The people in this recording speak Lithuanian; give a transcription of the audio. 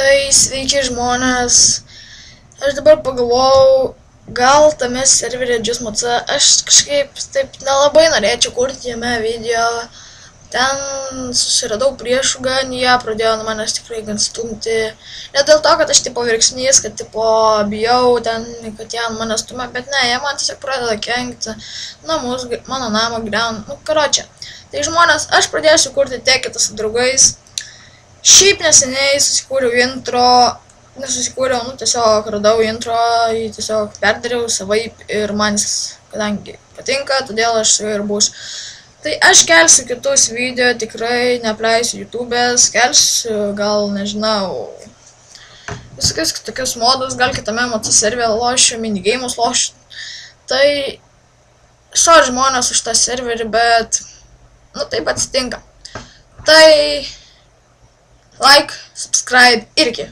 Tai sveiki žmonės, aš dabar pagalvojau, gal tame serveryje JustMods aš kažkaip taip nelabai norėčiau kurti jame video. Ten susiradau priešų gan, jie pradėjo nuo manęs tikrai gan stumti. Ne dėl to, kad aš tipo virksnys, kad tipo bijau ten, kad jie ant manęs stumia, bet ne, jie man tiesiog pradeda kenkti namus, mano namą griauna, nu karočią. Tai žmonės, aš pradėsiu kurti teketą su draugais. Šiaip neseniai susikūriau intro, nesusikūriau, nu tiesiog radau intro, jį tiesiog perdariau savaip ir man jis, kadangi patinka, todėl aš su juo ir būsiu. Tai aš kelsiu kitus video, tikrai neapleisiu YouTube'ės, kelsiu, gal nežinau, visokius tokius modus, gal kitame mods serverį lošiu, minigeimus lošiu. Tai, sorry žmonės už tą serverį, bet, nu taip atsitinka. Tai, like, subscribe ir iki.